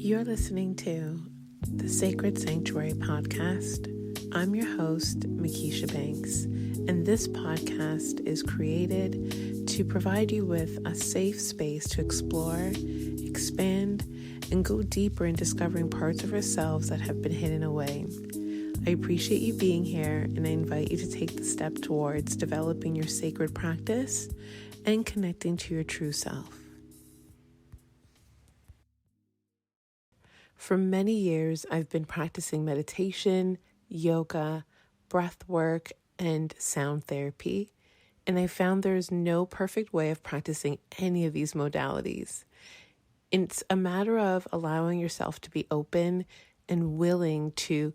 You're listening to the Sacred Sanctuary podcast. I'm your host, Mekisha Banks, and this podcast is created to provide you with a safe space to explore, expand, and go deeper in discovering parts of ourselves that have been hidden away. I appreciate you being here, and I invite you to take the step towards developing your sacred practice and connecting to your true self. For many years, I've been practicing meditation, yoga, breath work, and sound therapy, and I found there's no perfect way of practicing any of these modalities. It's a matter of allowing yourself to be open and willing to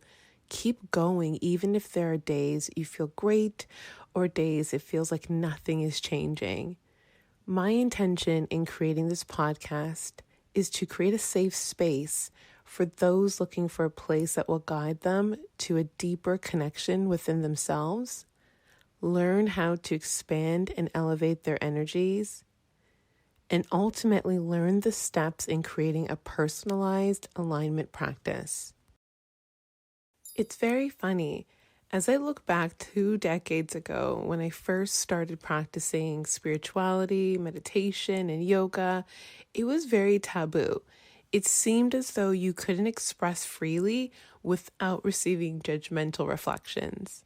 keep going, even if there are days you feel great or days it feels like nothing is changing. My intention in creating this podcast is to create a safe space for those looking for a place that will guide them to a deeper connection within themselves, learn how to expand and elevate their energies, and ultimately learn the steps in creating a personalized alignment practice. It's very funny. As I look back 2 decades ago when I first started practicing spirituality, meditation, and yoga, it was very taboo. It seemed as though you couldn't express freely without receiving judgmental reflections.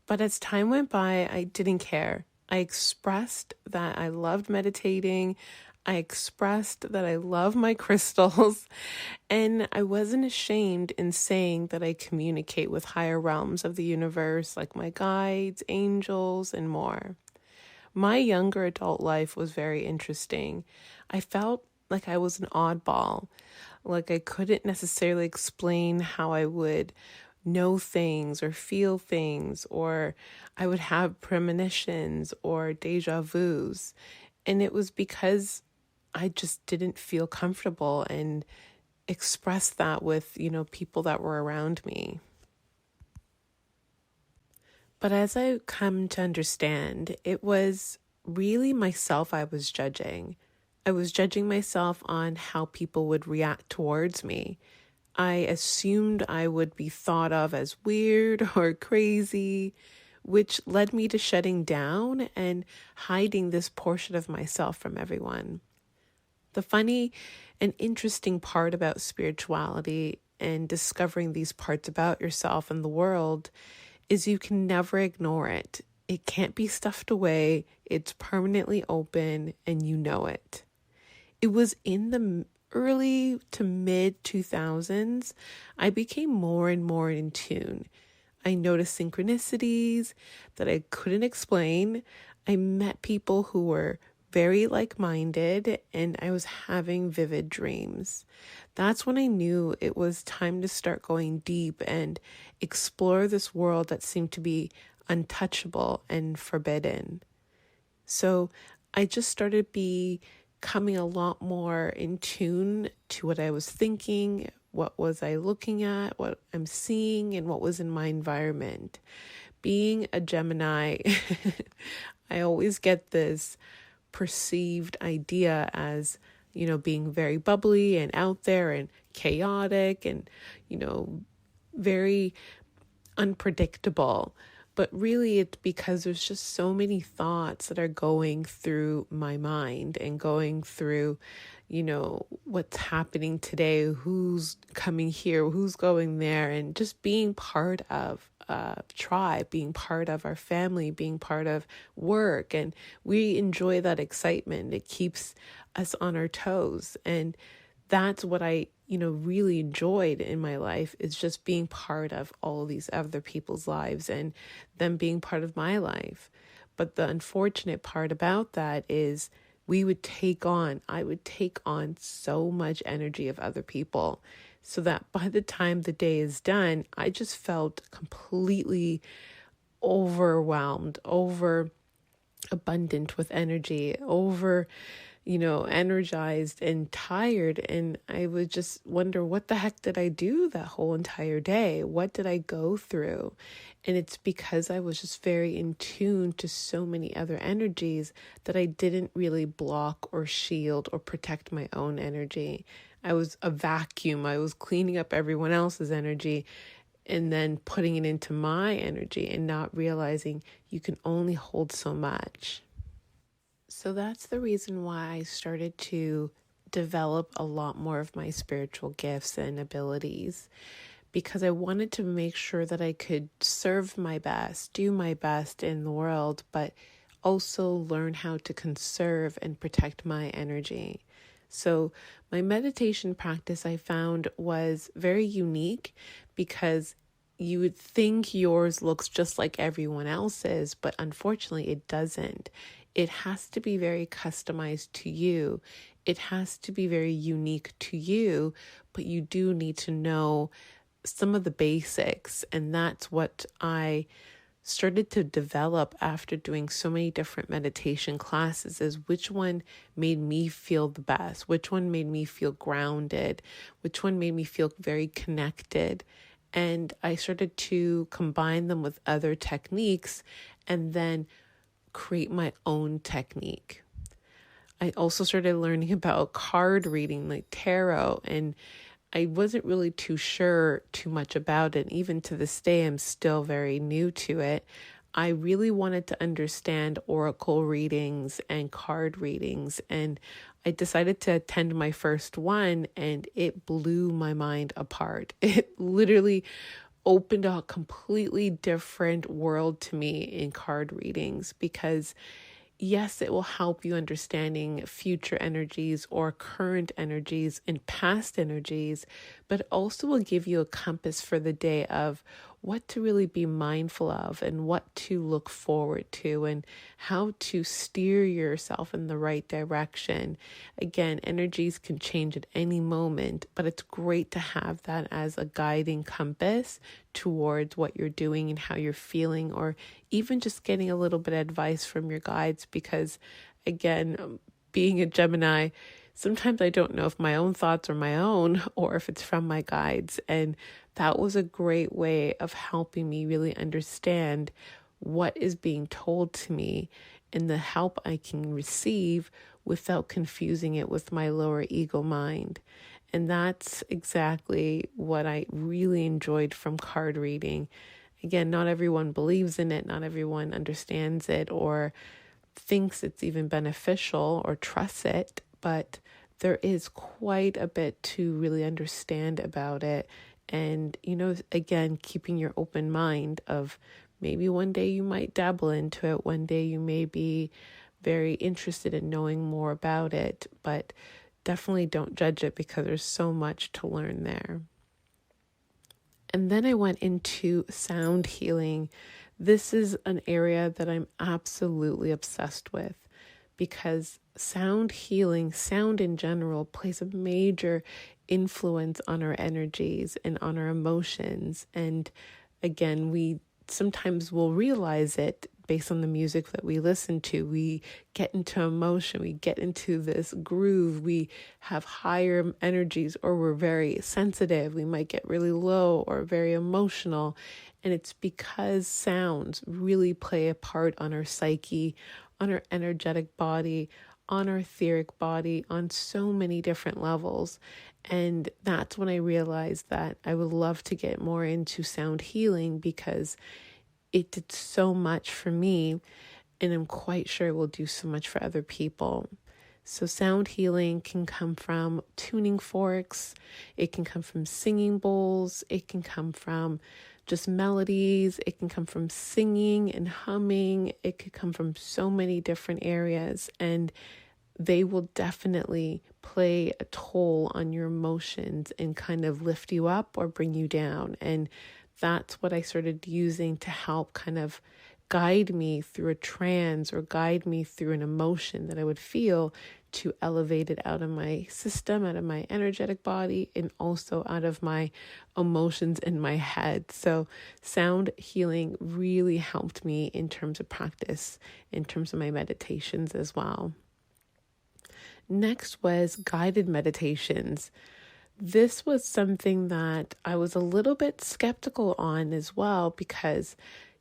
But as time went by, I didn't care. I expressed that I loved meditating. I expressed that I love my crystals, and I wasn't ashamed in saying that I communicate with higher realms of the universe like my guides, angels, and more. My younger adult life was very interesting. I felt like I was an oddball, like I couldn't necessarily explain how I would know things or feel things, or I would have premonitions or deja vus. And it was because I just didn't feel comfortable and express that with, people that were around me. But as I come to understand, it was really myself I was judging. I was judging myself on how people would react towards me. I assumed I would be thought of as weird or crazy, which led me to shutting down and hiding this portion of myself from everyone. The funny and interesting part about spirituality and discovering these parts about yourself and the world is you can never ignore it. It can't be stuffed away. It's permanently open, and you know it. It was in the early to mid 2000s, I became more and more in tune. I noticed synchronicities that I couldn't explain. I met people who were very like-minded, and I was having vivid dreams. That's when I knew it was time to start going deep and explore this world that seemed to be untouchable and forbidden. So I just started becoming a lot more in tune to what I was thinking, what was I looking at, what I'm seeing, and what was in my environment. Being a Gemini, I always get this perceived idea as, being very bubbly and out there and chaotic and, very unpredictable. But really, it's because there's just so many thoughts that are going through my mind and going through, what's happening today, who's coming here, who's going there, and just being part of a tribe, being part of our family, being part of work. And we enjoy that excitement. It keeps us on our toes. And that's what I really enjoyed in my life, is just being part of all these other people's lives and them being part of my life. But the unfortunate part about that is I would take on so much energy of other people, so that by the time the day is done, I just felt completely overwhelmed, over abundant with energy, over energized and tired. And I would just wonder, what the heck did I do that whole entire day? What did I go through? And it's because I was just very in tune to so many other energies that I didn't really block or shield or protect my own energy. I was a vacuum. I was cleaning up everyone else's energy and then putting it into my energy and not realizing you can only hold so much. So that's the reason why I started to develop a lot more of my spiritual gifts and abilities, because I wanted to make sure that I could serve my best, do my best in the world, but also learn how to conserve and protect my energy. So my meditation practice, I found, was very unique, because you would think yours looks just like everyone else's, but unfortunately it doesn't. It has to be very customized to you. It has to be very unique to you, but you do need to know some of the basics. And that's what I started to develop after doing so many different meditation classes, is which one made me feel the best, which one made me feel grounded, which one made me feel very connected. And I started to combine them with other techniques and then create my own technique. I also started learning about card reading, like tarot, and I wasn't really too much about it. Even to this day, I'm still very new to it. I really wanted to understand oracle readings and card readings, and I decided to attend my first one, and it blew my mind apart. It literally opened a completely different world to me in card readings, because yes, it will help you understanding future energies or current energies and past energies, but also will give you a compass for the day of what to really be mindful of and what to look forward to and how to steer yourself in the right direction. Again, energies can change at any moment, but it's great to have that as a guiding compass towards what you're doing and how you're feeling, or even just getting a little bit of advice from your guides, because again, being a Gemini, sometimes I don't know if my own thoughts are my own or if it's from my guides. And that was a great way of helping me really understand what is being told to me and the help I can receive without confusing it with my lower ego mind. And that's exactly what I really enjoyed from card reading. Again, not everyone believes in it, not everyone understands it or thinks it's even beneficial or trusts it, but there is quite a bit to really understand about it. And, again, keeping your open mind of maybe one day you might dabble into it, one day you may be very interested in knowing more about it, but definitely don't judge it, because there's so much to learn there. And then I went into sound healing. This is an area that I'm absolutely obsessed with, because sound healing, sound in general, plays a major influence on our energies and on our emotions. And again, we sometimes will realize it based on the music that we listen to. We get into emotion, we get into this groove, we have higher energies, or we're very sensitive, we might get really low or very emotional. And it's because sounds really play a part on our psyche, on our energetic body, on our etheric body, on so many different levels. And that's when I realized that I would love to get more into sound healing, because it did so much for me, and I'm quite sure it will do so much for other people. So sound healing can come from tuning forks, it can come from singing bowls, it can come from just melodies, it can come from singing and humming, it could come from so many different areas, and they will definitely play a toll on your emotions and kind of lift you up or bring you down. And that's what I started using to help kind of guide me through a trance or guide me through an emotion that I would feel, to elevate it out of my system, out of my energetic body, and also out of my emotions in my head. So sound healing really helped me in terms of practice, in terms of my meditations as well. Next was guided meditations. This was something that I was a little bit skeptical on as well, because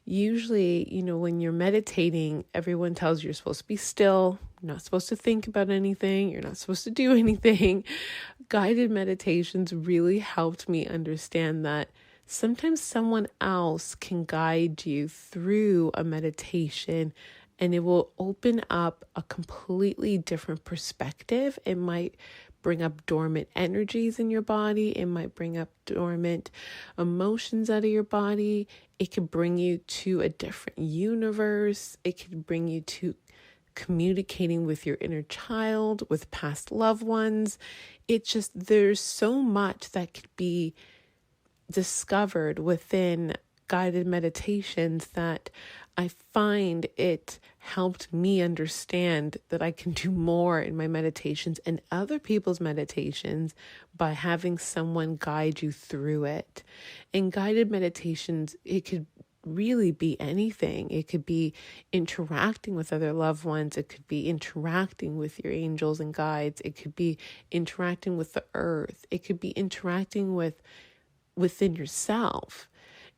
usually, when you're meditating, everyone tells you you're supposed to be still, you're not supposed to think about anything, you're not supposed to do anything. Guided meditations really helped me understand that sometimes someone else can guide you through a meditation, and it will open up a completely different perspective. It might bring up dormant energies in your body. It might bring up dormant emotions out of your body. It could bring you to a different universe. It could bring you to communicating with your inner child, with past loved ones. There's so much that could be discovered within guided meditations that I find it helped me understand that I can do more in my meditations and other people's meditations by having someone guide you through it. In guided meditations, it could really be anything. It could be interacting with other loved ones. It could be interacting with your angels and guides. It could be interacting with the earth. It could be interacting within yourself.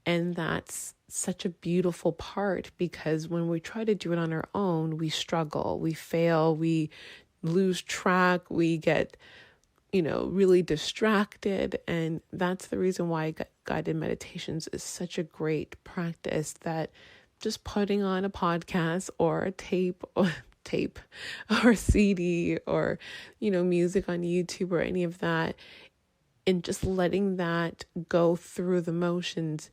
And that's such a beautiful part, because when we try to do it on our own, we struggle, we fail, we lose track, we get, really distracted. And that's the reason why guided meditations is such a great practice, that just putting on a podcast or a tape or CD or, music on YouTube or any of that, and just letting that go through the motions,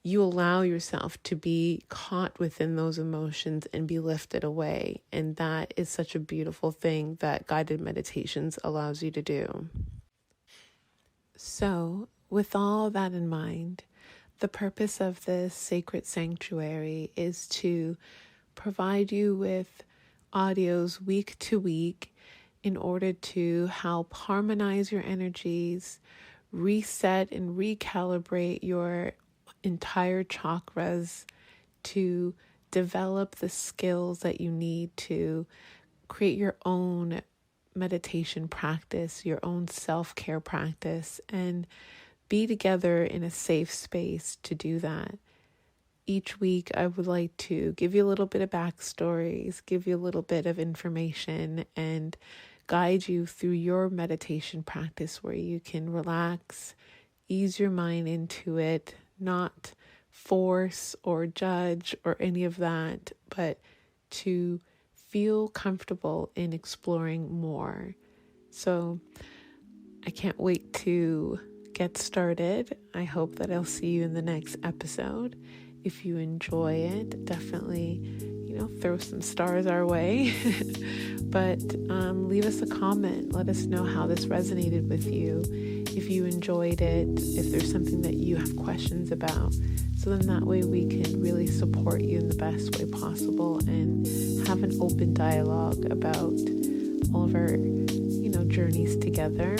you allow yourself to be caught within those emotions and be lifted away. And that is such a beautiful thing that guided meditations allows you to do. So, with all that in mind, the purpose of this sacred sanctuary is to provide you with audios week to week in order to help harmonize your energies, reset and recalibrate your entire chakras, to develop the skills that you need to create your own meditation practice, your own self-care practice, and be together in a safe space to do that. Each week, I would like to give you a little bit of backstories, give you a little bit of information, and guide you through your meditation practice where you can relax, ease your mind into it, not force or judge or any of that, but to feel comfortable in exploring more. So I can't wait to get started. I hope that I'll see you in the next episode. If you enjoy it, definitely, throw some stars our way. But leave us a comment. Let us know how this resonated with you. If you enjoyed it, if there's something that you have questions about. So then that way we can really support you in the best way possible and have an open dialogue about all of our, journeys together.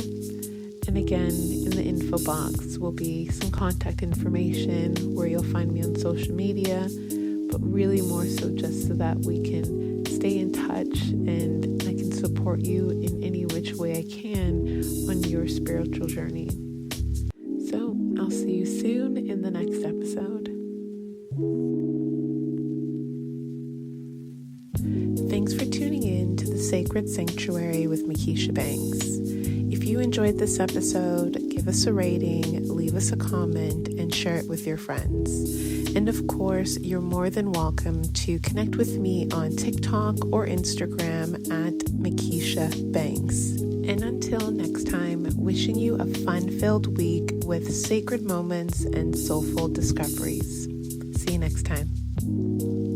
And again, in the info box will be some contact information where you'll find me on social media, but really more so just so that we can stay in touch and I can support you in any which way I can on your spiritual journey. So I'll see you soon in the next episode. Thanks for tuning in to the Sacred Sanctuary with Mekisha Banks. If you enjoyed this episode, give us a rating, leave us a comment, and share it with your friends. And of course, you're more than welcome to connect with me on TikTok or Instagram at Mekisha Banks. And until next time, wishing you a fun-filled week with sacred moments and soulful discoveries. See you next time.